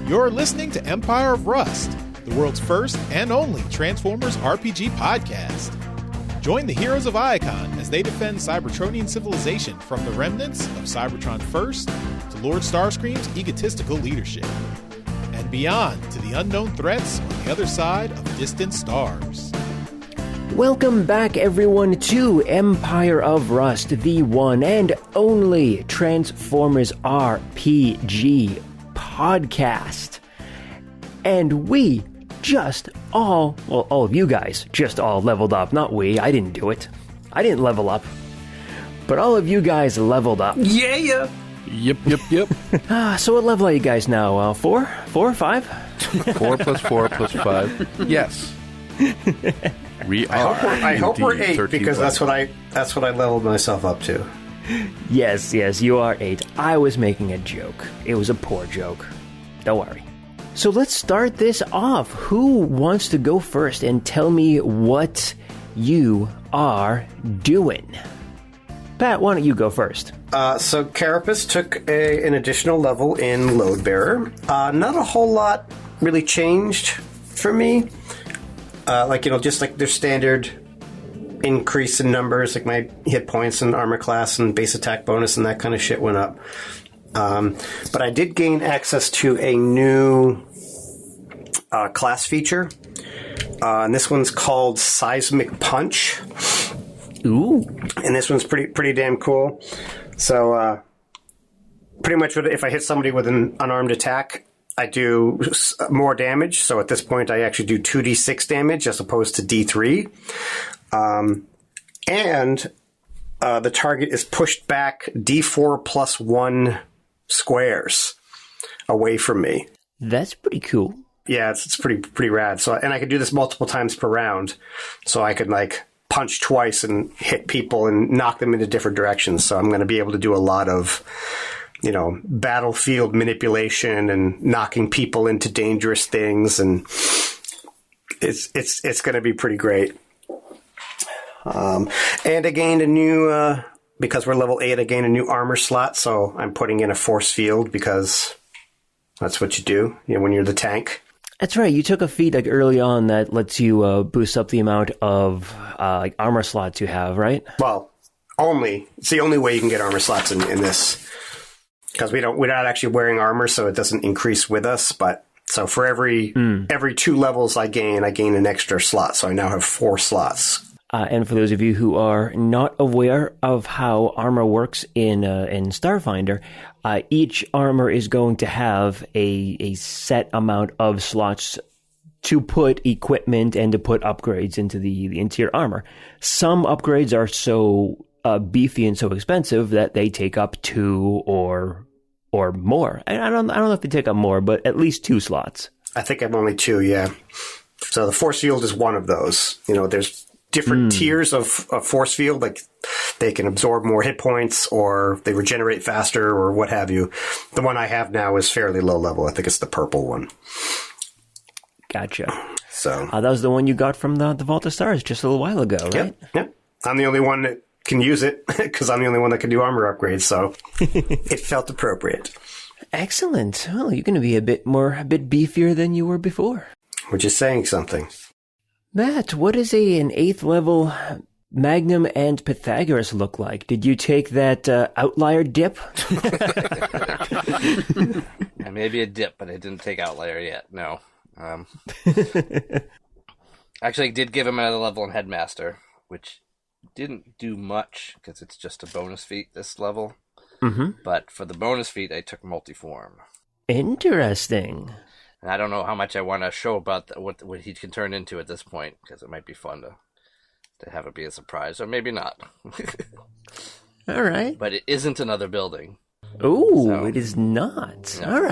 You're listening to Empire of Rust, the world's first and only Transformers RPG podcast. Join the heroes of Icon as they defend Cybertronian civilization from the remnants of Cybertron First to Lord Starscream's egotistical leadership, and beyond to the unknown threats on the other side of distant stars. Welcome back, everyone, to Empire of Rust, the one and only Transformers RPG podcast. And we just all of you guys just all leveled up. Not we, I didn't do it. I didn't level up. But all of you guys leveled up. Yeah! Yep. So what level are you guys now? 4? 4? 5? 4 plus 4 plus 5. Yes. We are. I hope we're 8 13 because that's what I leveled myself up to. Yes, you are 8. I was making a joke. It was a poor joke. Don't worry. So let's start this off. Who wants to go first and tell me what you are doing? Pat, why don't you go first? So Carapace took an additional level in Load Bearer. Not a whole lot really changed for me. Just like their standard increase in numbers, like my hit points and armor class and base attack bonus and that kind of shit went up. But I did gain access to a new class feature. And this one's called Seismic Punch. Ooh. And this one's pretty damn cool. So, pretty much if I hit somebody with an unarmed attack, I do more damage. So at this point, I actually do 2d6 damage as opposed to d3. And the target is pushed back d4 plus 1 squares away from me. That's pretty cool. Yeah, it's pretty rad. So, and I could do this multiple times per round. So I could punch twice and hit people and knock them into different directions. So I'm going to be able to do a lot of, battlefield manipulation and knocking people into dangerous things, and it's going to be pretty great. And I gained a new because we're level 8. I gained a new armor slot, so I'm putting in a force field because that's what you do, when you're the tank. That's right. You took a feat early on that lets you boost up the amount of armor slots you have, right? Well, it's the only way you can get armor slots in this, because we're not actually wearing armor, so it doesn't increase with us. But so for every 2 levels I gain an extra slot. So I now have 4 slots. And for those of you who are not aware of how armor works in Starfinder, each armor is going to have a set amount of slots to put equipment and to put upgrades into the interior armor. Some upgrades are so beefy and so expensive that they take up 2 or more. I don't know if they take up more, but at least 2 slots. I think I'm only 2, yeah. So the force field is one of those. There's different tiers of force field, like they can absorb more hit points or they regenerate faster or what have you. The one I have now is fairly low level. I think it's the purple one. Gotcha. So that was the one you got from the Vault of Stars just a little while ago, right? Yep. I'm the only one that can use it because I'm the only one that can do armor upgrades, so it felt appropriate. Excellent. Well, you're going to be a bit beefier than you were before. We're just saying something. Matt, what does an 8th level Magnum and Pythagoras look like? Did you take that outlier dip? Maybe a dip, but I didn't take outlier yet. No. Actually, I did give him another level in Headmaster, which didn't do much because it's just a bonus feat this level. Mm-hmm. But for the bonus feat, I took multiform. Interesting. And I don't know how much I want to show about what he can turn into at this point, because it might be fun to have it be a surprise, or maybe not. All right. But it isn't another building. Ooh, so, it is not. No. All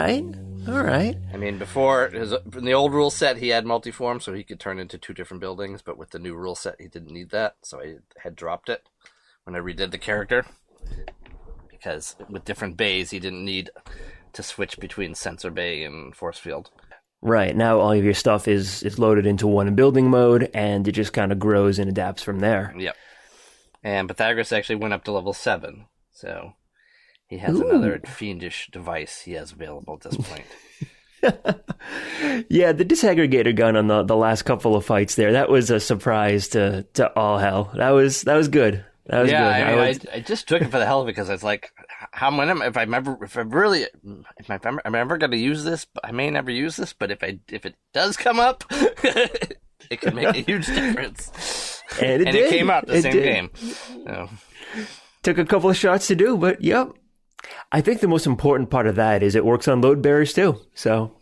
right. I mean, before, in the old rule set, he had multiform, so he could turn into 2 different buildings, but with the new rule set, he didn't need that, so I had dropped it when I redid the character, because with different bays, he didn't need to switch between sensor bay and force field. Right, now all of your stuff is loaded into one building mode, and it just kind of grows and adapts from there. Yep. And Pythagoras actually went up to level 7, so he has another fiendish device he has available at this point. Yeah, the disaggregator gun on the last couple of fights there, that was a surprise to all hell. That was good. That was good. I just took it for the hell of it because it's like, I'm ever going to use this, I may never use this, but if it does come up, it can make a huge difference. And it it came out the same game. So. Took a couple of shots to do, but yep. I think the most important part of that is it works on load bearers too. So,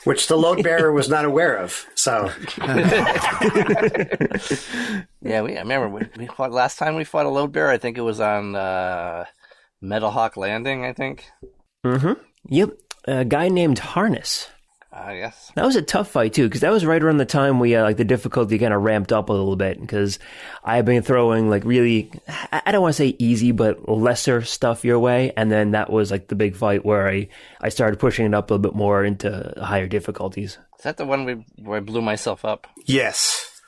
which the load bearer was not aware of. So, yeah, I remember we fought last time we fought a load bearer. I think it was on Metal Hawk Landing. I think. Mm-hmm. Yep, a guy named Harness. Yes. That was a tough fight too, because that was right around the time we like the difficulty kind of ramped up a little bit. Because I've been throwing like really, I don't want to say easy, but lesser stuff your way, and then that was like the big fight where I started pushing it up a little bit more into higher difficulties. Is that the one where I blew myself up? Yes.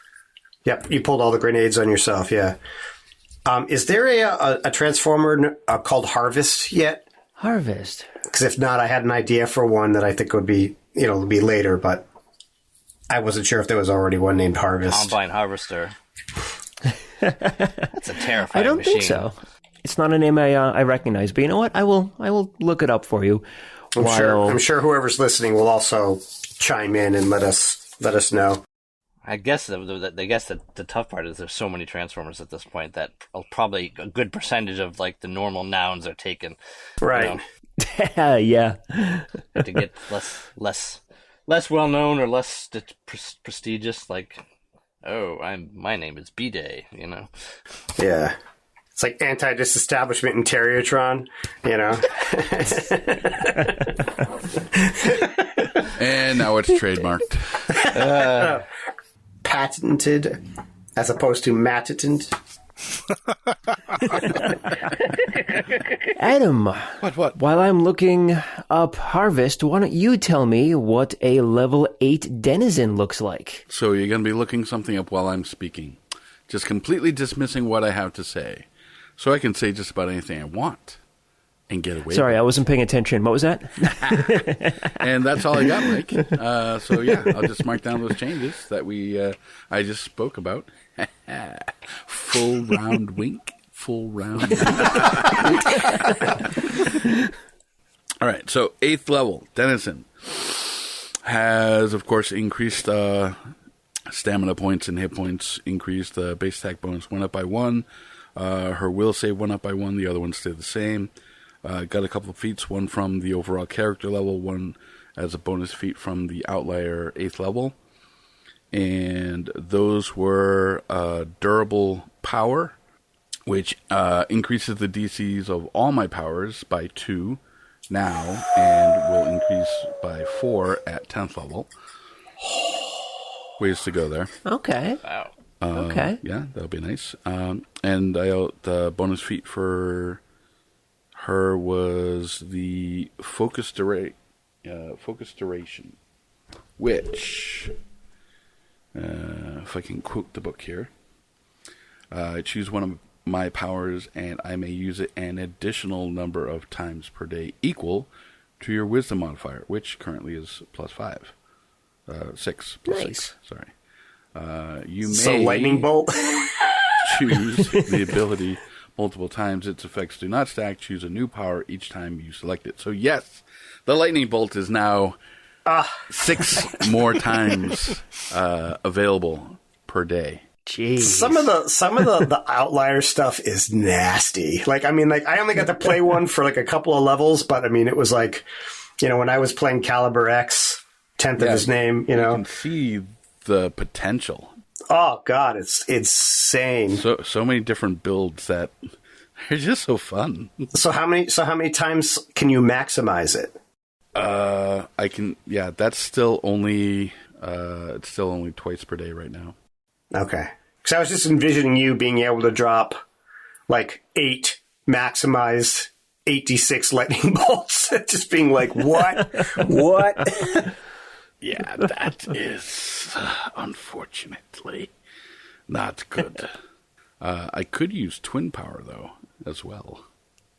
Yep, you pulled all the grenades on yourself. Yeah. Is there a Transformer called Harvest yet? Harvest. Because if not, I had an idea for one that I think would be. It'll be later, but I wasn't sure if there was already one named Harvest. Combine Harvester. That's a terrifying I don't machine. think so. It's not a name I recognize, but you know what? I will look it up for you. I'm sure whoever's listening will also chime in and let us know. I guess the tough part is there's so many Transformers at this point that probably a good percentage of like the normal nouns are taken. Right. You know? Yeah. To get less well known or less prestigious, like, my name is B-Day, you know. Yeah, it's like anti-disestablishment in Terriatron, you know. And now it's trademarked, patented, as opposed to matatent. Adam, what? While I'm looking up Harvest, why don't you tell me what a level 8 denizen looks like? So you're going to be looking something up while I'm speaking, just completely dismissing what I have to say, so I can say just about anything I want and get away. Sorry, with I wasn't paying attention. What was that? And that's all I got, Mike. So yeah, I'll just mark down those changes that I just spoke about. Full round wink. Full round. All right, so 8th level, Denizen has, of course, increased stamina points and hit points, increased the base attack bonus went up by 1. Her will save went up by 1. The other one stayed the same. Got a couple of feats, one from the overall character level, one as a bonus feat from the Outlier 8th level. And those were durable power, which increases the DCs of all my powers by 2 now, and will increase by 4 at 10th level. Ways to go there. Okay. Wow. Okay. Yeah, that'll be nice. And the bonus feat for her was the focus duration, which, if I can quote the book here, choose one of my powers and I may use it an additional number of times per day equal to your wisdom modifier, which currently is +5. 6 plus Nice. 6. Sorry. You may So lightning bolt. choose the ability multiple times. Its effects do not stack. Choose a new power each time you select it. So yes, the lightning bolt is now 6 more times available per day. Jeez. Some of the outlier stuff is nasty. Like, I mean, like I only got to play one for like a couple of levels, but I mean, it was like, you know, when I was playing Caliber X, 10th of his name, you know, can see the potential. Oh God, it's insane. So many different builds that are just so fun. So how many times can you maximize it? I can. Yeah, that's still only. It's still only twice per day right now. Okay. Because I was just envisioning you being able to drop like 8 maximized 8d6 lightning bolts. Just being like, what? What? Yeah, that is unfortunately not good. I could use twin power though as well.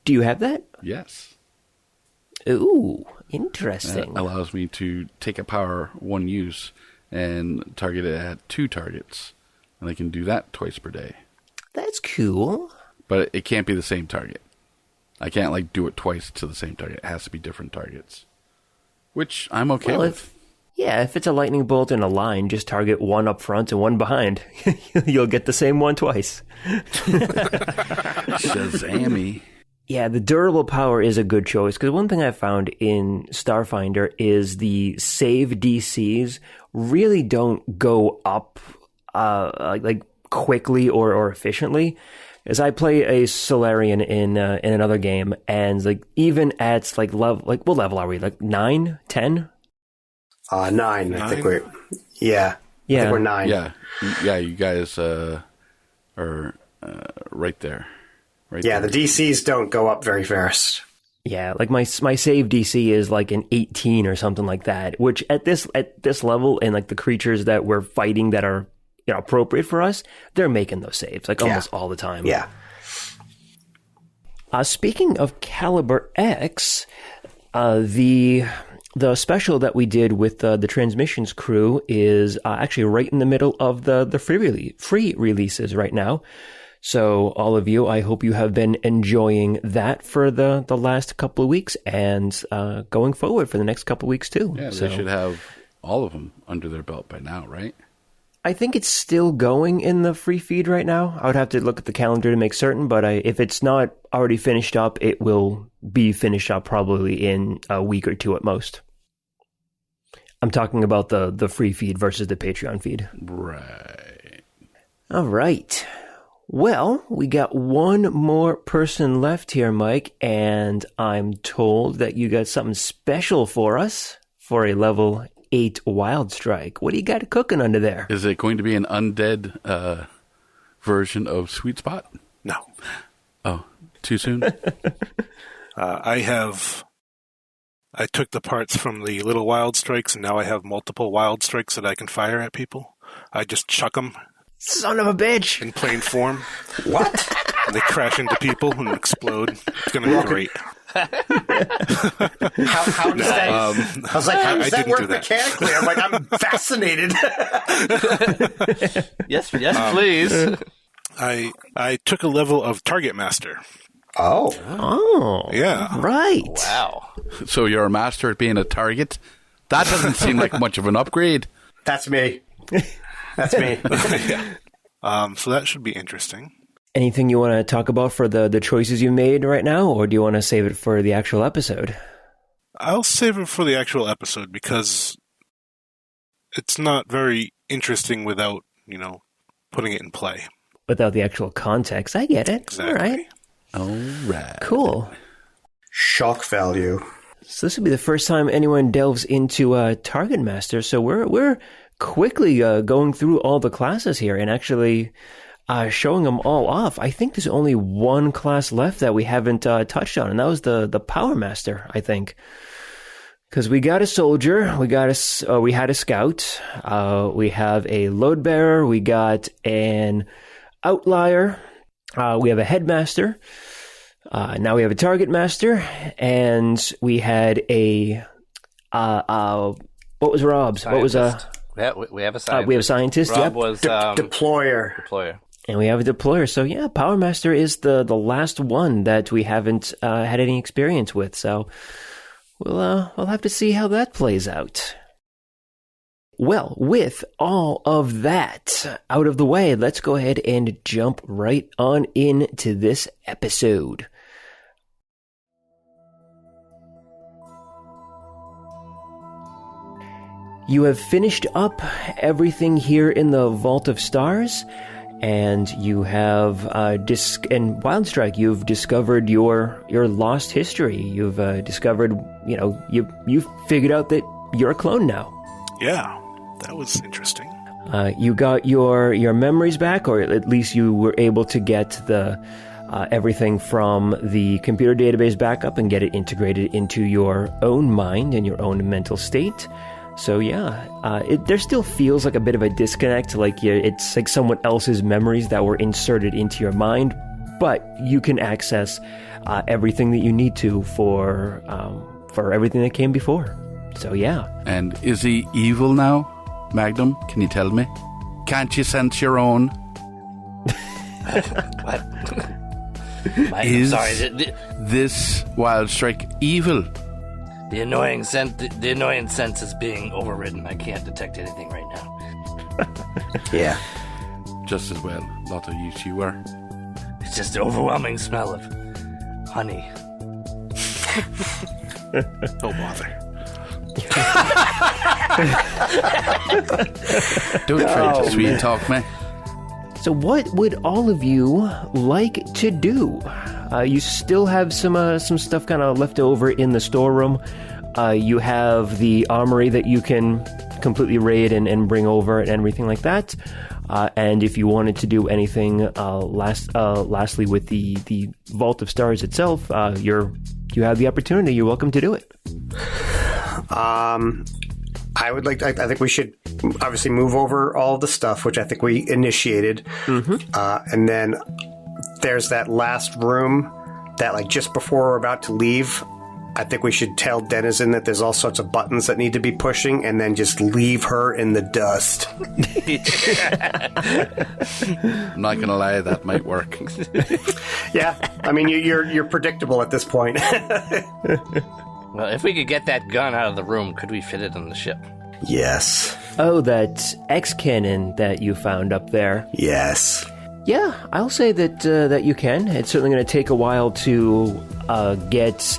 Do you have that? Yes. Ooh, interesting. That allows me to take a power 1 use and target it at 2 targets. And I can do that twice per day. That's cool. But it can't be the same target. I can't do it twice to the same target. It has to be different targets. Which I'm okay with. If it's a lightning bolt in a line, just target one up front and one behind. You'll get the same one twice. Shazammy. Yeah, the durable power is a good choice, because one thing I found in Starfinder is the save DCs really don't go up like quickly or efficiently. As I play a Solarian in another game, and even at level, what level are we? 9, 10? 9. I think we're. Yeah. I think we're 9. Yeah. You guys are right there. The DCs don't go up very fast. Yeah, my save DC is an 18 or something like that, which at this level, and the creatures that we're fighting that are appropriate for us, they're making those saves almost all the time. Yeah. Speaking of Caliber X, the special that we did with the Transmissions crew is actually right in the middle of the free releases right now. So all of you, I hope you have been enjoying that for the last couple of weeks, and going forward for the next couple of weeks too. Yeah, they should have all of them under their belt by now, right? I think it's still going in the free feed right now. I would have to look at the calendar to make certain, but if it's not already finished up, it will be finished up probably in a week or two at most. I'm talking about the free feed versus the Patreon feed. Right. All right. Well, we got one more person left here, Mike, and I'm told that you got something special for us for a level 8 Wildstrike. What do you got cooking under there? Is it going to be an undead version of Sweet Spot? No. Oh, too soon? I took the parts from the little Wildstrikes, and now I have multiple Wildstrikes that I can fire at people. I just chuck them. Son of a bitch! In plain form. What? And they crash into people and explode. It's going to be great. How does that? I was like, how does that work mechanically? I'm like, I'm fascinated. Yes, please. I took a level of Target Master. Oh. Yeah. Right. Wow. So you're a master at being a target? That doesn't seem like much of an upgrade. That's me. That's me. Yeah. So that should be interesting. Anything you want to talk about for the choices you made right now, or do you want to save it for the actual episode? I'll save it for the actual episode, because it's not very interesting without, putting it in play. Without the actual context. I get it. Exactly. All right. Cool. Shock value. So this will be the first time anyone delves into Target Master, so we're quickly going through all the classes here and actually showing them all off. I think there's only one class left that we haven't touched on, and that was the Power Master, I think. Because we got a soldier, we had a scout, we have a load bearer, we got an outlier, we have a headmaster, now we have a target master, and we had a what was Rob's? Scientist. What was Yeah, we have a scientist. we have a scientist. Rob Yep. was Deployer. And we have a deployer. So yeah, Power Master is the last one that we haven't had any experience with. So we'll have to see how that plays out. Well, with all of that out of the way, let's go ahead and jump right on into this episode. You have finished up everything here in the Vault of Stars, and you have and Wildstrike, you've discovered your lost history. You've discovered, you've figured out that you're a clone now. Yeah, that was interesting. You got your memories back, or at least you were able to get the everything from the computer database back up and get it integrated into your own mind and your own mental state. So yeah, there still feels like a bit of a disconnect, it's like someone else's memories that were inserted into your mind, but you can access everything that you need to for for everything that came before. So yeah. And is he evil now, Magnum? Can you tell me? Can't you sense your own? What? Is sorry. this Wildstrike evil? The annoying sense is being overridden. I can't detect anything right now. Yeah. Just as well. Not a use you were. It's just the overwhelming smell of honey. Oh, bother. Don't try to sweet talk me. So what would all of you like to do? You still have some stuff kind of left over in the storeroom. You have the armory that you can completely raid and bring over and everything like that. And if you wanted to do anything lastly with the Vault of Stars itself, you have the opportunity. You're welcome to do it. I would like. I think we should obviously move over all the stuff, which I think we initiated, and then there's that last room that, like, just before we're about to leave, I think we should tell Denizen that there's all sorts of buttons that need to be pushing, and then just leave her in the dust. I'm not gonna lie, that might work. Yeah, I mean you're predictable at this point. Well, if we could get that gun out of the room, could we fit it on the ship? Yes. Oh, that X-cannon that you found up there. Yes. Yeah, I'll say that you can. It's certainly going to take a while to get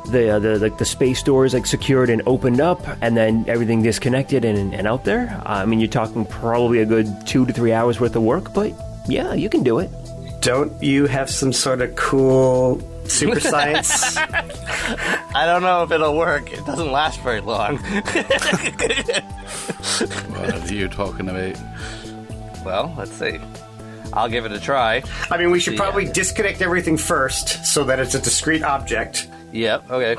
the space doors secured and opened up, and then everything disconnected and out there. I mean, you're talking probably a good 2 to 3 hours worth of work, but yeah, you can do it. Don't you have some sort of cool super science? I don't know if it'll work. It doesn't last very long. What are you talking about? Well, let's see. I'll give it a try. I mean, we should probably disconnect everything first so that it's a discrete object. Yep, okay.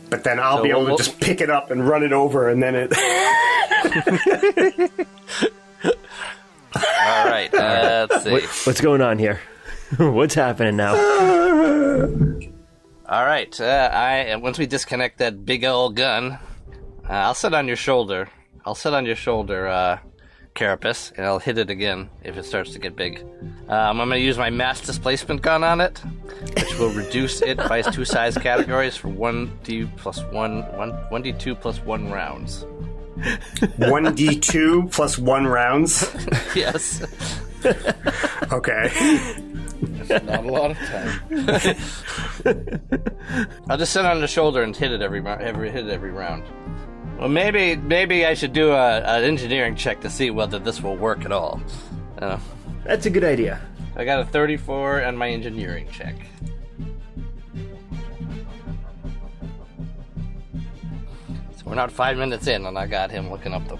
But then I'll be able to just pick it up and run it over, and then it... All right, let's see. What's going on here? What's happening now? All right, once we disconnect that big old gun, I'll sit on your shoulder. Carapace, and I'll hit it again if it starts to get big. I'm going to use my mass displacement gun on it, which will reduce it by 2 size categories for 1d2 plus 1 rounds. 1d2 plus 1 rounds? Yes. Okay. That's not a lot of time. I'll just sit on the shoulder and hit it every round. Well, maybe I should do an engineering check to see whether this will work at all. That's a good idea. I got a 34 on my engineering check. So we're not 5 minutes in, and I got him looking up the...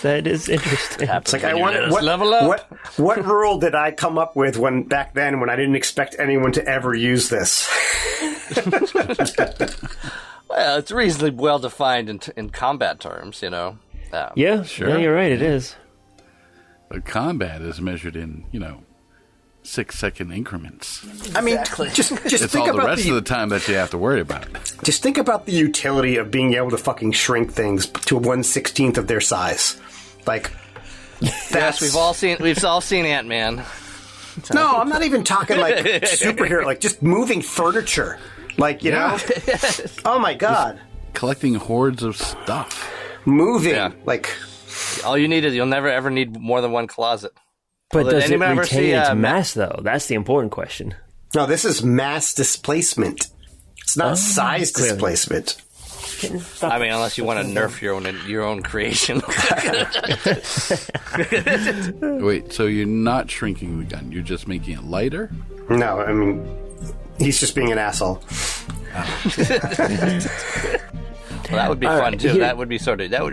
that is interesting. It's like, I wonder what rule did I come up with back then when I didn't expect anyone to ever use this? Well, it's reasonably well defined in combat terms, you know. Yeah, sure. Yeah, you're right. It is. But combat is measured in, 6-second increments. I mean, just It's think all the about rest of the time that you have to worry about. Just think about the utility of being able to fucking shrink things to 1/16 of their size. Like, yes, we've all seen Ant-Man. No, I'm not even talking like superhero, like just moving furniture. Like, you know? Oh my god. Collecting hordes of stuff. Moving. Like, all you need is you'll never ever need more than one closet. But Well, does it anyone ever retain see, its mass, though? That's the important question. no, this is mass displacement. It's not size clearly. displacement. I mean, unless you want to nerf your own creation. Wait, so you're not shrinking the gun, you're just making it lighter? No, I mean, he's just being an asshole. Well, that would be fun right, too. here- That would be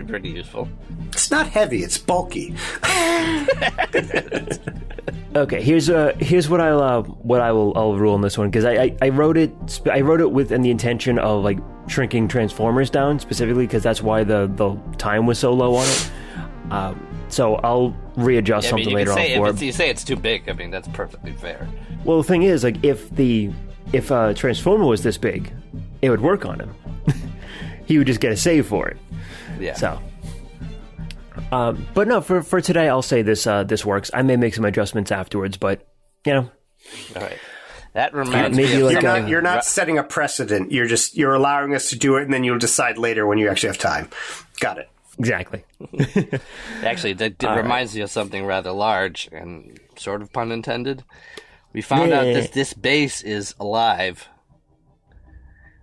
pretty useful. It's not heavy, it's bulky. Okay, here's what I'll rule on this one, because I wrote it with the intention of like shrinking Transformers down specifically, because that's why the time was so low on it. So I'll readjust something later on for it. You say it's too big. I mean, that's perfectly fair. Well, the thing is, like, if a Transformer was this big, it would work on him. He would just get a save for it. Yeah. So, but no, for today, I'll say this works. I may make some adjustments afterwards, but All right. That reminds maybe me of like something. You're not setting a precedent. You're allowing us to do it, and then you'll decide later when you actually have time. Got it. exactly. Actually, that reminds me of something rather large and sort of pun intended. We found out that this base is alive,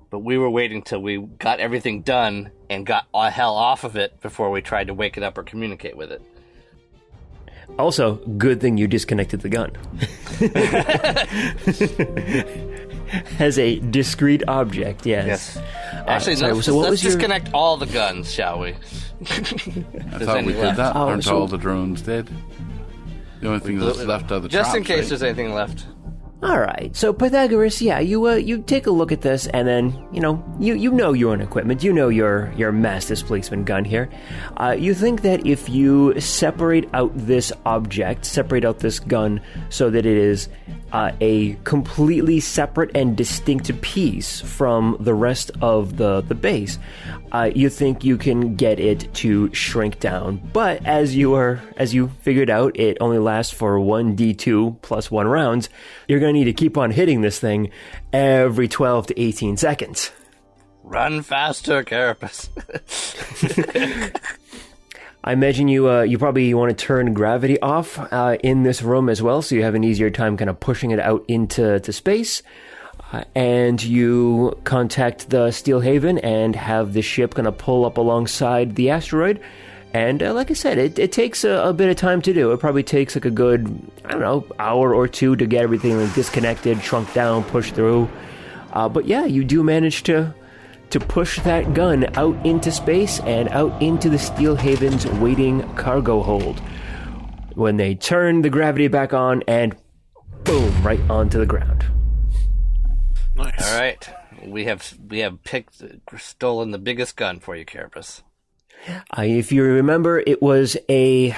but we were waiting till we got everything done and got all hell off of it before we tried to wake it up or communicate with it. Also, good thing you disconnected the gun. As a discrete object, yes. Actually, sorry, let's, so what let's was your- disconnect all the guns, shall we? I thought we did that. Aren't all the drones dead? The only thing that's left are the Just in traps, case right? there's anything left. All right, so Pythagoras, you take a look at this, and then you know your own equipment, you know your mass displacement gun here. You think that if you separate out this object, separate out this gun, so that it is a completely separate and distinct piece from the rest of the base, you think you can get it to shrink down. But as you figured out, it only lasts for 1d2 plus 1 rounds. You're going to need to keep on hitting this thing every 12 to 18 seconds. Run faster, Carapace. I imagine you probably want to turn gravity off in this room as well, so you have an easier time kind of pushing it out into space. And you contact the Steel Haven and have the ship kind of pull up alongside the asteroid. And like I said, it takes a bit of time to do. It probably takes like a good, hour or two to get everything like disconnected, shrunk down, pushed through. But yeah, you do manage to push that gun out into space and out into the Steel Haven's waiting cargo hold. When they turn the gravity back on, and boom, right onto the ground. Nice. All right, we have stolen the biggest gun for you, Carapace. If you remember, it was an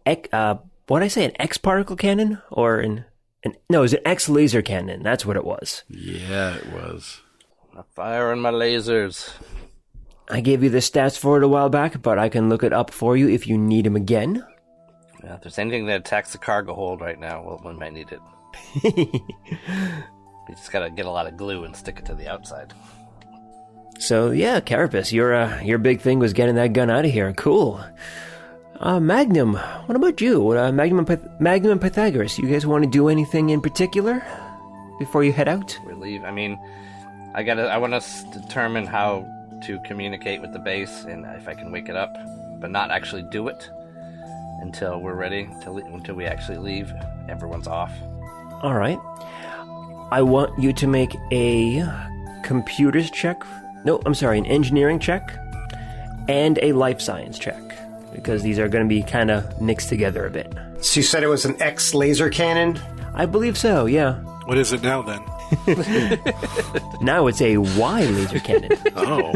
X particle cannon, or it was an X laser cannon. That's what it was. Yeah, it was. I'm firing my lasers. I gave you the stats for it a while back, but I can look it up for you if you need them again. Yeah, if there's anything that attacks the cargo hold right now, well, we might need it. We just gotta get a lot of glue and stick it to the outside. So yeah, Carapace, your big thing was getting that gun out of here. Cool. Magnum, what about you? Magnum and Pythagoras, you guys want to do anything in particular before you head out? Relieve. I mean, I want to determine how to communicate with the base and if I can wake it up, but not actually do it until we're ready. Until we actually leave, everyone's off. All right. I want you to make a computers check. No, I'm sorry, an engineering check and a life science check, because these are going to be kind of mixed together a bit. So you said it was an X laser cannon? I believe so, yeah. What is it now, then? Now it's a Y laser cannon. Oh.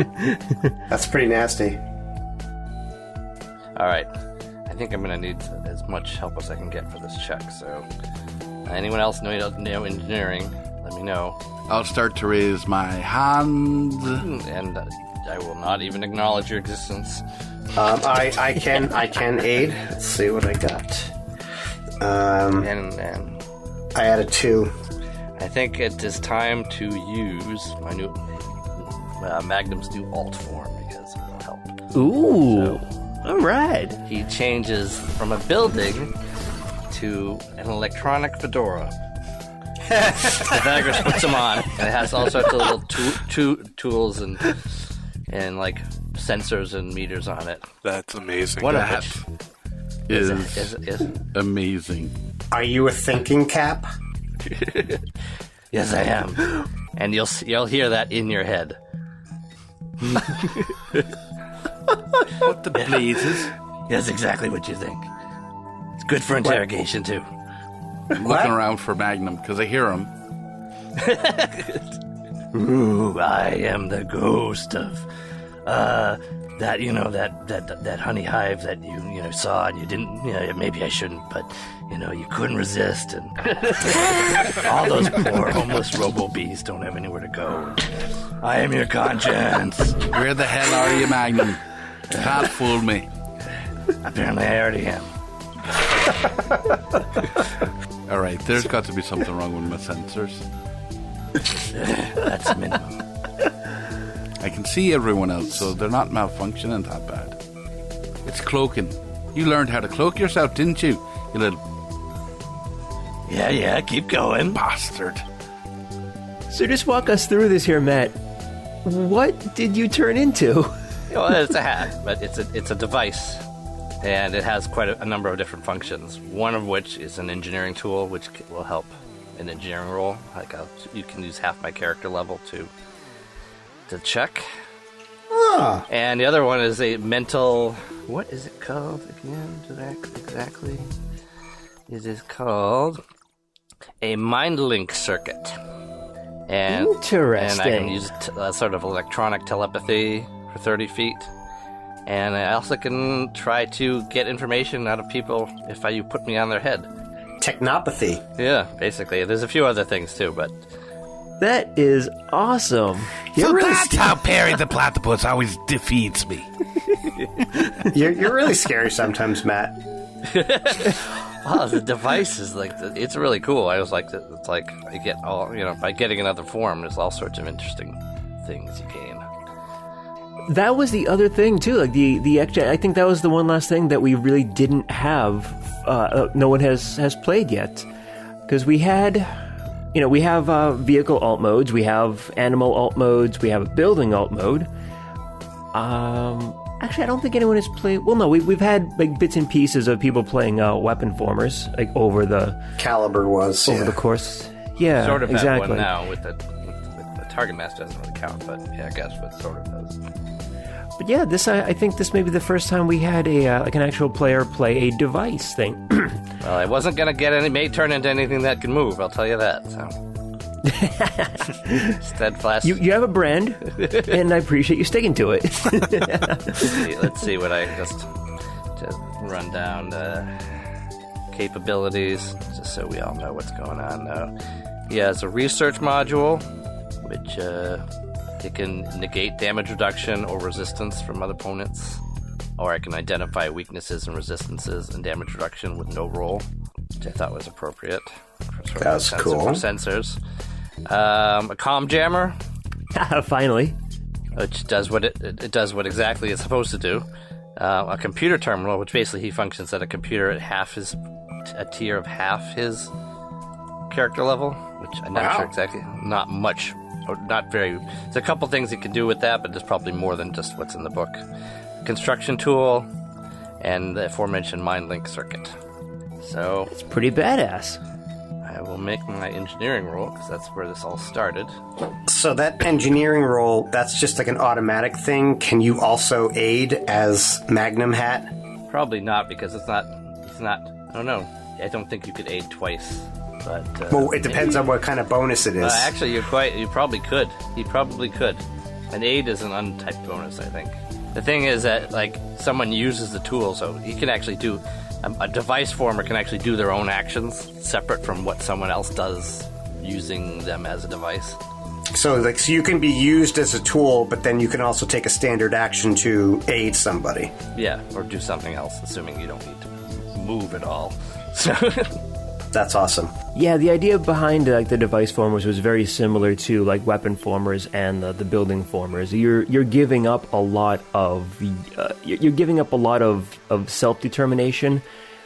That's pretty nasty. All right. I think I'm going to need as much help as I can get for this check, so anyone else know engineering, let me know. I'll start to raise my hand. And I will not even acknowledge your existence. I can aid. Let's see what I got. And I added 2. I think it is time to use my new Magnum's new alt form, because it will help. Ooh, all right. He changes from a building to an electronic fedora. Pythagoras puts him on, and it has all sorts of little tools and like sensors and meters on it. That's amazing. One of That which is amazing. Are you a thinking cap? Yes, I am, and you'll hear that in your head. What the blazes? That's exactly what you think. It's good for interrogation too. I'm looking around for Magnum because I hear him. Ooh, I am the ghost of that that honey hive that you saw and you didn't, maybe I shouldn't, but you couldn't resist, and all those poor homeless robo bees don't have anywhere to go. I am your conscience. Where the hell are you, Magnum? Can't fool me. Apparently I already am. All right, there's got to be something wrong with my sensors. That's the minimum. I can see everyone else, so they're not malfunctioning that bad. It's cloaking. You learned how to cloak yourself, didn't you? You little Yeah, keep going. bastard. So just walk us through this here, Matt. What did you turn into? Well, it's a hat, but it's a device, and it has quite a number of different functions. One of which is an engineering tool, which will help an engineering role. You can use half my character level to check. Ah. And the other one is a mental... What is it called again? Exactly. It is called a mind link circuit. And Interesting. And I can use sort of electronic telepathy for 30 feet. And I also can try to get information out of people if you put me on their head. Technopathy. Yeah, basically. There's a few other things too, but... That is awesome. That's how Perry the Platypus always defeats me. You're really scary sometimes, Matt. Wow, the device is it's really cool. I was like, it's like I get all, by getting another form, there's all sorts of interesting things you gain. That was the other thing too. Like the extra. I think that was the one last thing that we really didn't have. No one has played yet, because we had. We have vehicle alt modes, we have animal alt modes, we have a building alt mode. Actually, I don't think anyone has played... Well, no, we've had bits and pieces of people playing weapon formers over the... Caliber was, over the course. Yeah, sort of exactly. Have one now with the Target Master doesn't really count, but yeah, I guess what sort of does. But yeah, I think this may be the first time we had an actual player play a device thing. Well, I wasn't going to may turn into anything that can move, I'll tell you that. So. Steadfast. You have a brand, and I appreciate you sticking to it. Let's see what I just run down the capabilities, just so we all know what's going on now. He has a research module, which it can negate damage reduction or resistance from other opponents. Or I can identify weaknesses and resistances and damage reduction with no roll, which I thought was appropriate. That's cool. For sensors. A comm jammer. Finally. Which does what it does what exactly it's supposed to do. A computer terminal, which basically he functions at a computer at a tier of half his character level, which I'm not sure exactly. Not much. Or not very. There's a couple things you can do with that, but there's probably more than just what's in the book. Construction tool, and the aforementioned mind link circuit. So it's pretty badass. I will make my engineering roll, because that's where this all started. So that engineering roll, that's just like an automatic thing. Can you also aid as Magnum Hat? Probably not, because it's not, I don't know. I don't think you could aid twice. But, well, it depends on what kind of bonus it is. Actually, you probably could. You probably could. An aid is an untyped bonus, I think. The thing is that, someone uses the tool, so he can actually do... A device former can actually do their own actions, separate from what someone else does using them as a device. So you can be used as a tool, but then you can also take a standard action to aid somebody. Yeah, or do something else, assuming you don't need to move at all. So... That's awesome. Yeah, the idea behind the device formers was very similar to weapon formers and the building formers. You're giving up a lot of self-determination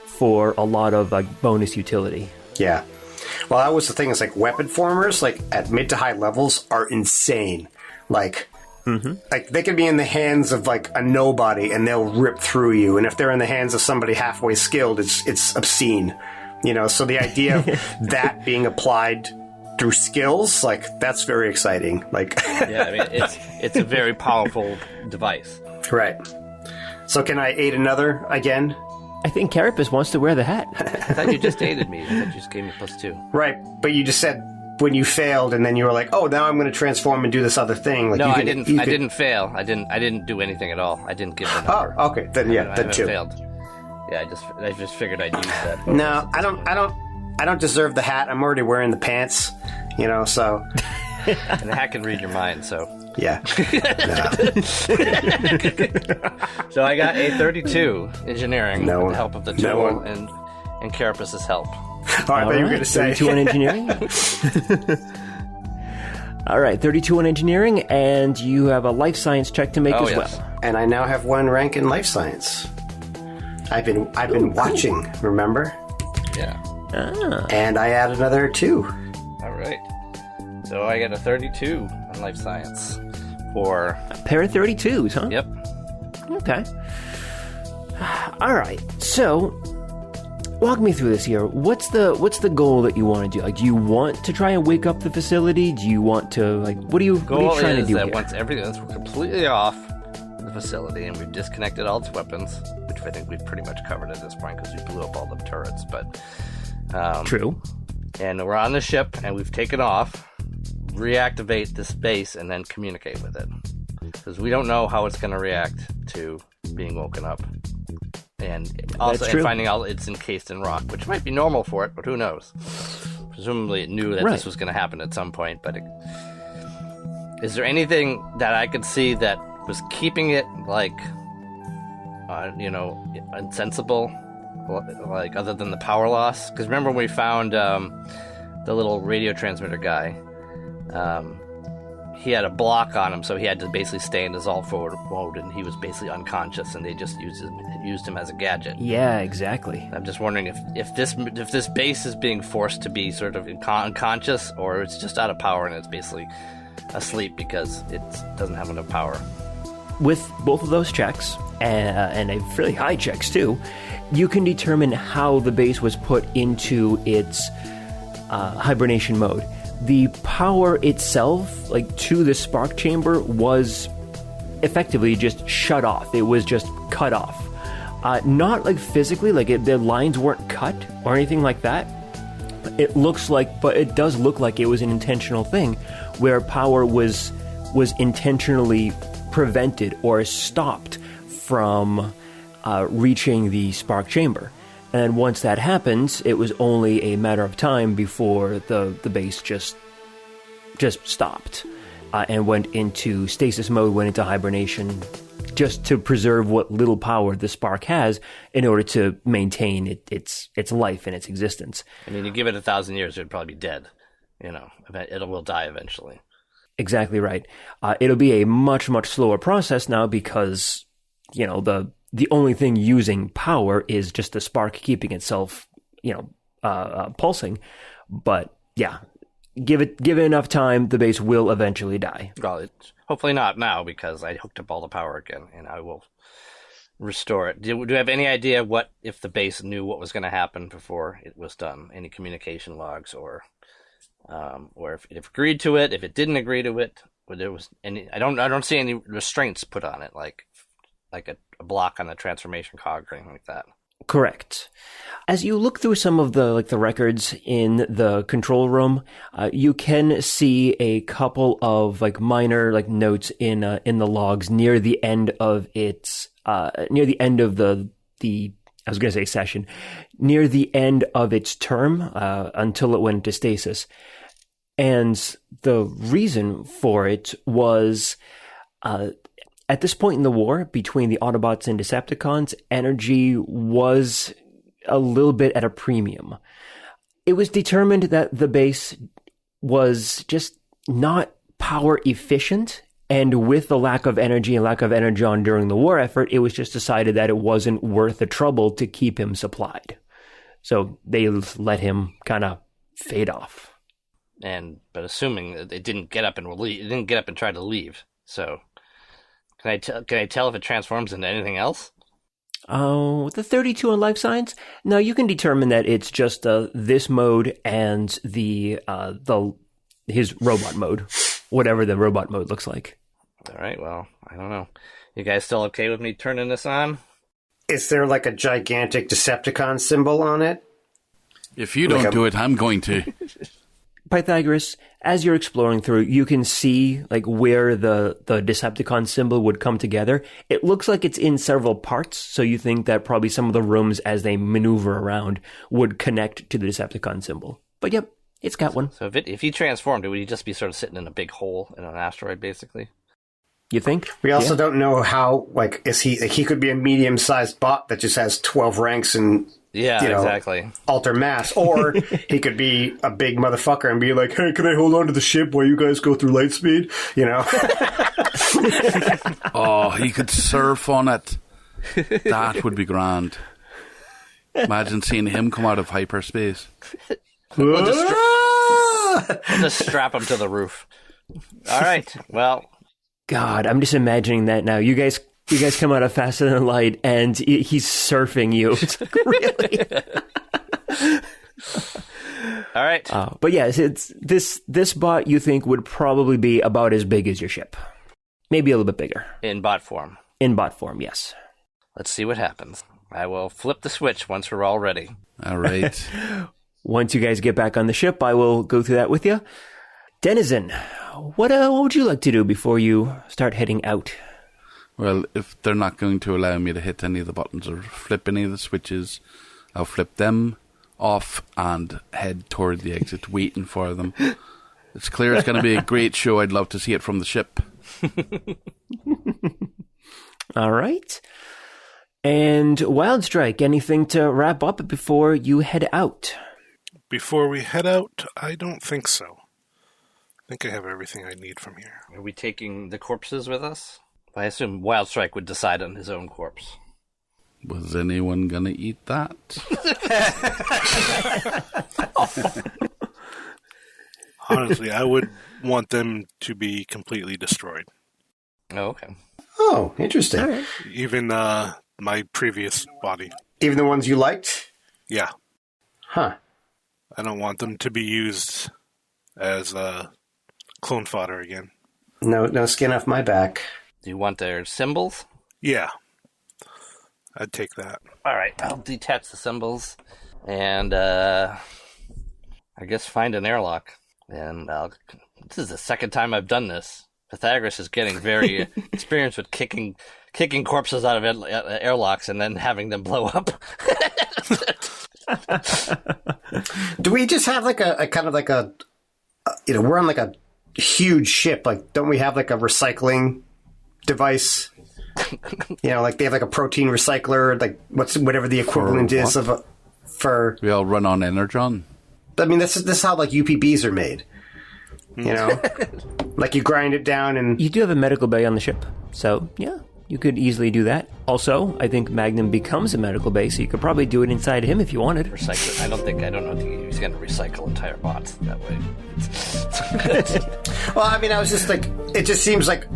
for a lot of bonus utility. Yeah. Well, that was the thing. Is weapon formers at mid to high levels are insane. They can be in the hands of a nobody and they'll rip through you. And if they're in the hands of somebody halfway skilled, it's obscene. So the idea of that being applied through skills, that's very exciting. Yeah, I mean, it's a very powerful device. Right. So can I aid another again? I think Carapace wants to wear the hat. I thought you just aided me. I thought you just gave me +2. Right, but you just said when you failed, and then you were like, "Oh, now I'm going to transform and do this other thing." Like, no, you I didn't. I didn't fail. I didn't do anything at all. I didn't give the number. Oh, okay. Then yeah, I then haven't 2. failed. Yeah, I just figured I'd use that. No, I don't deserve the hat. I'm already wearing the pants, so. And the hat can read your mind, so. Yeah. So I got a 32 engineering with the help of the tool and Carapace's help. All right, but you were going to say 32 on engineering. All right, 32 on engineering, and you have a life science check to make as well. And I now have 1 rank in life science. I've been watching, remember? Yeah. And I add another 2. All right. So I got a 32 on life science for a pair of 32s, huh? Yep. Okay. All right. So, walk me through this here. What's the goal that you want to do? Like, do you want to try and wake up the facility? Do you want to what are you trying to do that here? Once everything's completely off the facility and we've disconnected all its weapons, which I think we've pretty much covered at this point because we blew up all the turrets. But True. And we're on the ship and we've taken off. Reactivate this base and then communicate with it, because we don't know how it's going to react to being woken up, and also finding out it's encased in rock, which might be normal for it, but who knows. Presumably it knew that this was going to happen at some point. But is there anything that I could see that was keeping it insensible, like other than the power loss? Because remember when we found the little radio transmitter guy, he had a block on him, so he had to basically stay in dissolve forward mode, and he was basically unconscious, and they just used him as a gadget. Yeah, exactly. I'm just wondering if this base is being forced to be sort of unconscious, or it's just out of power and it's basically asleep because it doesn't have enough power. With both of those checks, and a fairly high checks too, you can determine how the base was put into its hibernation mode. The power itself, to the spark chamber, was effectively just shut off. It was just cut off. Not physically, the lines weren't cut or anything like that. It does look like it was an intentional thing, where power was intentionally prevented or stopped from reaching the spark chamber. And once that happens, it was only a matter of time before the base just stopped and went into stasis mode, went into hibernation, just to preserve what little power the spark has in order to maintain its life and its existence. I mean, you give it 1,000 years, it'd probably be dead. It will die eventually. Exactly right. It'll be a much, much slower process now because, the only thing using power is just the spark keeping itself, pulsing. But yeah, give it enough time, the base will eventually die. Well, hopefully not now, because I hooked up all the power again, and I will restore it. Do you have any idea if the base knew what was going to happen before it was done? Any communication logs, or if it agreed to it, if it didn't agree to it, or there was any? I don't see any restraints put on it, like a block on the transformation cog or anything like that. Correct. As you look through some of the records in the control room, you can see a couple of minor notes in the logs near the end of its near the end of the I was going to say session, near the end of its term until it went into stasis. And the reason for it was at this point in the war between the Autobots and Decepticons, energy was a little bit at a premium. It was determined that the base was just not power efficient, and with the lack of energy and lack of energon during the war effort, it was just decided that it wasn't worth the trouble to keep him supplied. So they let him kind of fade off. But assuming that it didn't get up and try to leave. So can I tell if it transforms into anything else? Oh, with the 32 on life science? No, you can determine that it's just this mode and his robot mode, whatever the robot mode looks like. All right, well, I don't know. You guys still okay with me turning this on? Is there a gigantic Decepticon symbol on it? If you don't do it, I'm going to. Pythagoras, as you're exploring through, you can see like where the Decepticon symbol would come together. It looks like it's in several parts, so you think that probably some of the rooms, as they maneuver around, would connect to the Decepticon symbol. But yep, it's got one. So if he transformed, would he just be sort of sitting in a big hole in an asteroid, basically? You think? We also don't know how, like, is he could be a medium-sized bot that just has 12 ranks and, exactly. alter mass, or he could be a big motherfucker and be like, hey, can I hold on to the ship while you guys go through light speed? You know? Oh, he could surf on it. That would be grand. Imagine seeing him come out of hyperspace. We'll just strap him to the roof. All right, well... God, I'm just imagining that now. You guys come out of Faster Than Light, and he's surfing you. It's like, really? All right. But yes, it's this bot you think would probably be about as big as your ship, maybe a little bit bigger. In bot form. In bot form, yes. Let's see what happens. I will flip the switch once we're all ready. All right. Once you guys get back on the ship, I will go through that with you. Denizen, what would you like to do before you start heading out? Well, if they're not going to allow me to hit any of the buttons or flip any of the switches, I'll flip them off and head toward the exit, waiting for them. It's clear it's going to be a great show. I'd love to see it from the ship. All right. And Wildstrike, anything to wrap up before you head out? Before we head out, I don't think so. I think I have everything I need from here. Are we taking the corpses with us? I assume Wildstrike would decide on his own corpse. Was anyone going to eat that? Honestly, I would want them to be completely destroyed. Oh, okay. Oh, interesting. All right. Even my previous body. Even the ones you liked? Yeah. Huh. I don't want them to be used as clone fodder again. No skin off my back. Do you want their symbols? Yeah. I'd take that. All right, I'll detach the symbols and I guess find an airlock. And this is the second time I've done this. Pythagoras is getting very experienced with kicking corpses out of airlocks and then having them blow up. Do we just have like a kind of like a, we're on like a huge ship. Like, don't we have like a recycling device? Like they have like a protein recycler, like whatever the equivalent is of for. We all run on Energon. I mean, this is how like UPBs are made. Like you grind it down and... You do have a medical bay on the ship, so yeah, you could easily do that. Also, I think Magnum becomes a medical bay, so you could probably do it inside him if you wanted. Recycle. I don't know if he's going to recycle entire bots that way. Well, I mean, I was just like, it just seems like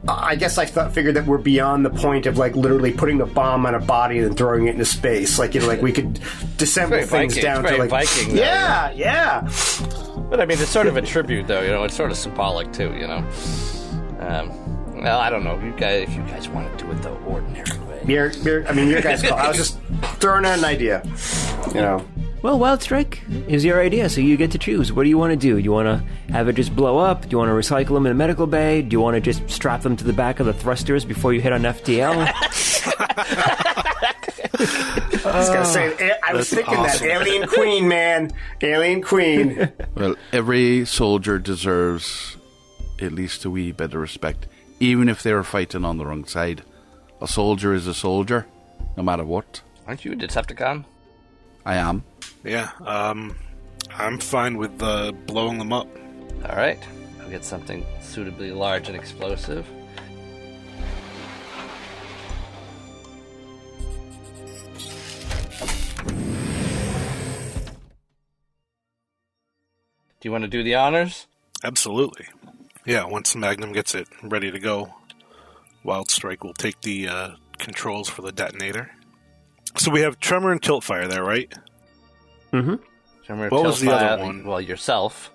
I guess I figured that we're beyond the point of like literally putting a bomb on a body and then throwing it into space. Like, like we could disassemble things Viking, down to like Viking. Yeah. But I mean, it's sort of a tribute, though. It's sort of symbolic too. Well, I don't know. If you guys want to do it the ordinary way. Your guys' call. I was just throwing out an idea. Well, Wildstrike is your idea, so you get to choose. What do you want to do? Do you want to have it just blow up? Do you want to recycle them in a medical bay? Do you want to just strap them to the back of the thrusters before you hit on FTL? I was going to say, I was thinking awesome. That. Alien Queen, man. Alien Queen. Well, every soldier deserves at least a wee bit of respect, even if they were fighting on the wrong side. A soldier is a soldier, no matter what. Aren't you a Decepticon? I am. Yeah, I'm fine with blowing them up. All right. I'll get something suitably large and explosive. Do you want to do the honors? Absolutely. Yeah, once Magnum gets it ready to go, Wildstrike will take the controls for the detonator. So we have Tremor and Tiltfire there, right? Mm-hmm. Tremor, what was the other one? Well, yourself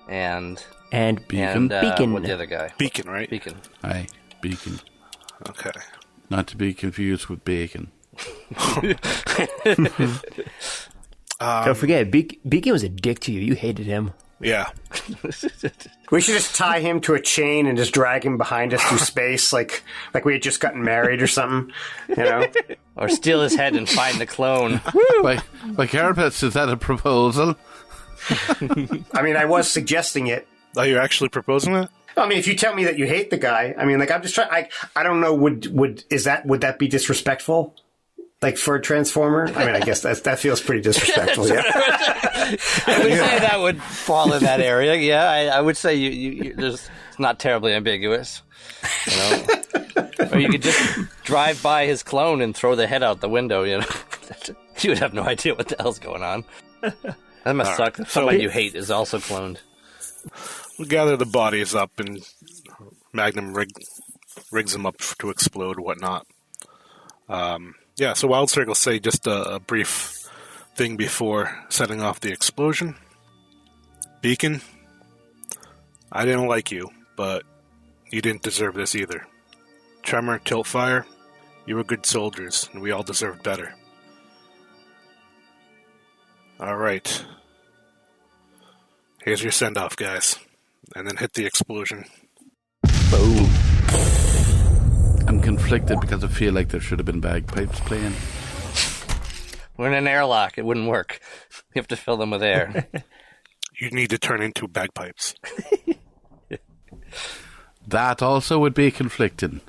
and Beacon. Beacon. What's the other guy? Beacon, right? Beacon. Aye, Beacon. Okay. Not to be confused with Bacon. Don't forget, Beacon was a dick to you. You hated him. Yeah. We should just tie him to a chain and just drag him behind us through space, like we had just gotten married or something, you know? Or steal his head and find the clone. By Carapace, is that a proposal? I mean, I was suggesting it. Oh, you're actually proposing it? I mean, if you tell me that you hate the guy, I mean, like, I'm just trying. I don't know. Would that be disrespectful? Like, for a Transformer? I mean, I guess that feels pretty disrespectful. Yeah. I would say that would fall in that area. Yeah, I would say you it's not terribly ambiguous. You know, or you could just drive by his clone and throw the head out the window. You know, you would have no idea what the hell's going on. That must suck. If somebody you hate is also cloned. We'll gather the bodies up, and Magnum rigs them up to explode, whatnot. Yeah, so Wildstrike will say just a brief thing before setting off the explosion. Beacon, I didn't like you, but you didn't deserve this either. Tremor, Tiltfire, you were good soldiers, and we all deserved better. Alright. Here's your send-off, guys. And then hit the explosion. Boom. I'm conflicted because I feel like there should have been bagpipes playing. We're in an airlock. It wouldn't work. You have to fill them with air. You need to turn into bagpipes. That also would be conflicting.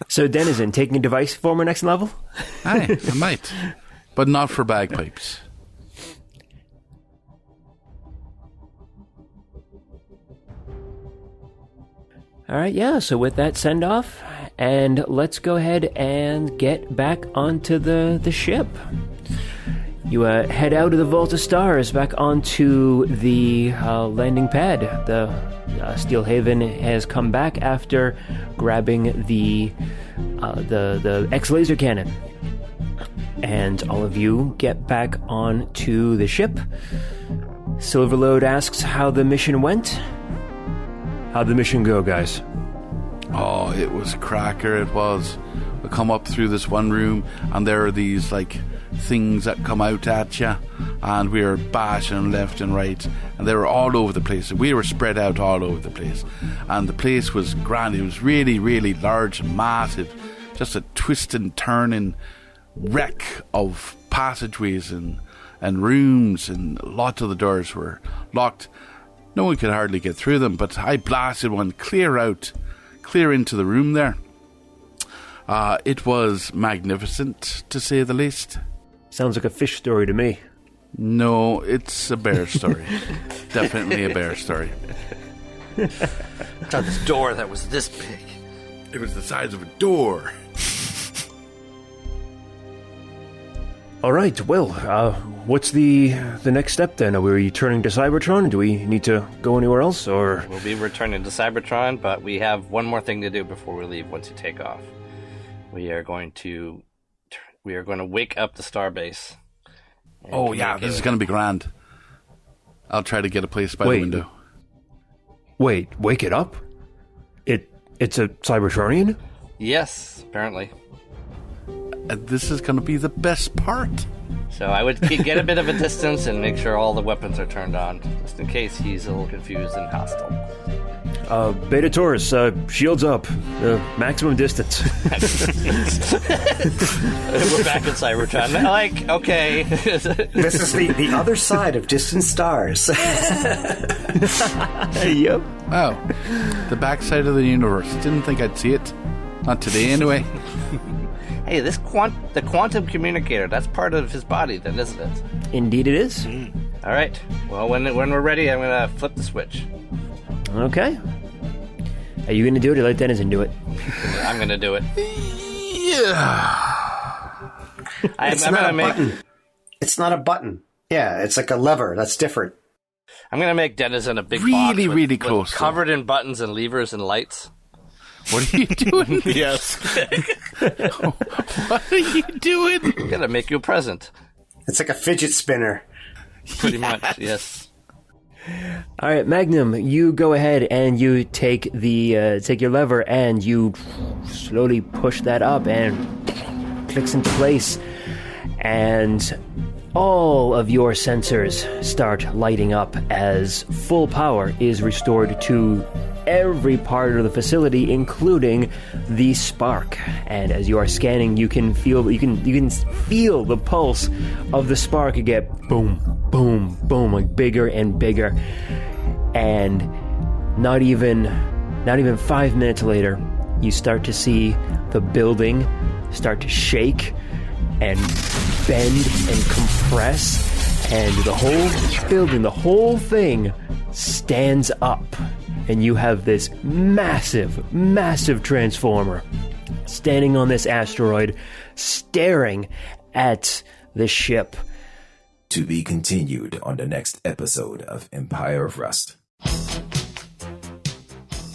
So, Denizen, taking a device former next level? Aye, I might. But not for bagpipes. All right, yeah, so with that send-off, and let's go ahead and get back onto the ship. You head out of the Vault of Stars back onto the landing pad. The Steelhaven has come back after grabbing the X-laser cannon. And all of you get back onto the ship. Silverlode asks how the mission went. How'd the mission go, guys? Oh, it was a cracker, it was. We come up through this one room, and there are these, like, things that come out at you, and we were bashing left and right, and they were all over the place. We were spread out all over the place, and the place was grand. It was really, really large and massive. Just a twisting, turning wreck of passageways and rooms, and lots of the doors were locked. No one could hardly get through them, but I blasted one clear into the room there. It was magnificent, to say the least. Sounds like a fish story to me. No, it's a bear story. Definitely a bear story. It's on this door that was this big. It was the size of a door. All right, well, what's the next step then? Are we returning to Cybertron? Do we need to go anywhere else, or...? We'll be returning to Cybertron, but we have one more thing to do before we leave once you take off. We are going to wake up the starbase. Oh, yeah, this is going to be grand. I'll try to get a place by the window. Wait, wake it up? It's a Cybertronian? Yes, apparently. This is going to be the best part. So I would get a bit of a distance and make sure all the weapons are turned on, just in case he's a little confused and hostile. Beta Taurus, shields up. Maximum distance. We're back in Cybertron. Like, okay. This is the other side of distant stars. Yep. Wow. The backside of the universe. Didn't think I'd see it. Not today, anyway. Hey, the quantum communicator, that's part of his body then, isn't it? Indeed it is. All right. Well, when we're ready, I'm going to flip the switch. Okay. Are you going to do it, or let Denizen do it? I'm going to do it. Yeah. It's not a button. It's not a button. Yeah, it's like a lever. That's different. I'm going to make Denizen a big box really close, covered in buttons and levers and lights. What are you doing? Yes. What are you doing? I'm going to make you a present. It's like a fidget spinner. Pretty much, yes. All right, Magnum, you go ahead and you take your lever and you slowly push that up and clicks into place. And all of your sensors start lighting up as full power is restored to every part of the facility, including the spark. And as you are scanning, you can feel the pulse of the spark get boom, boom, boom, like bigger and bigger. And not even 5 minutes later, you start to see the building start to shake and bend and compress, and the whole building, the whole thing stands up, and you have this massive, massive transformer standing on this asteroid, staring at the ship. To be continued on the next episode of Empire of Rust.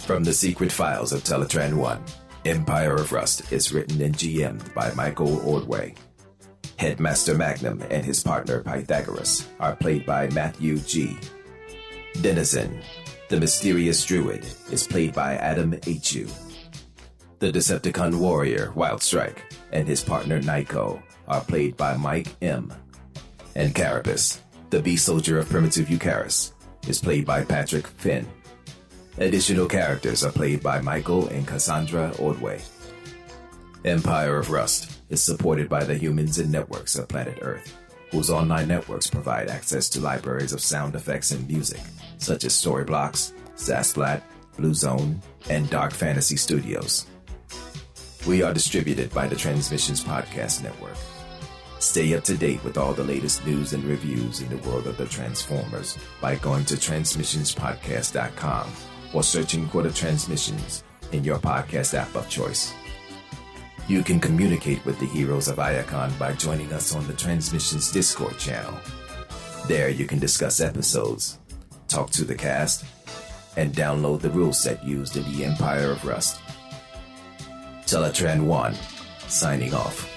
From the Secret Files of Teletran 1, Empire of Rust is written and GM'd by Michael Ordway. Headmaster Magnum and his partner Pythagoras are played by Matthew G. Denizen, the mysterious druid, is played by Adam H.U. The Decepticon warrior Wildstrike and his partner Nyko are played by Mike M. And Carapace, the beast soldier of primitive Eucharis, is played by Patrick Finn. Additional characters are played by Michael and Cassandra Ordway. Empire of Rust is supported by the humans and networks of planet Earth, whose online networks provide access to libraries of sound effects and music, such as Storyblocks, Sasplat, Blue Zone, and Dark Fantasy Studios. We are distributed by the Transmissions Podcast Network. Stay up to date with all the latest news and reviews in the world of the Transformers by going to transmissionspodcast.com or searching for the Transmissions in your podcast app of choice. You can communicate with the heroes of Iacon by joining us on the Transmissions Discord channel. There you can discuss episodes, talk to the cast, and download the rule set used in the Empire of Rust. Teletran 1, signing off.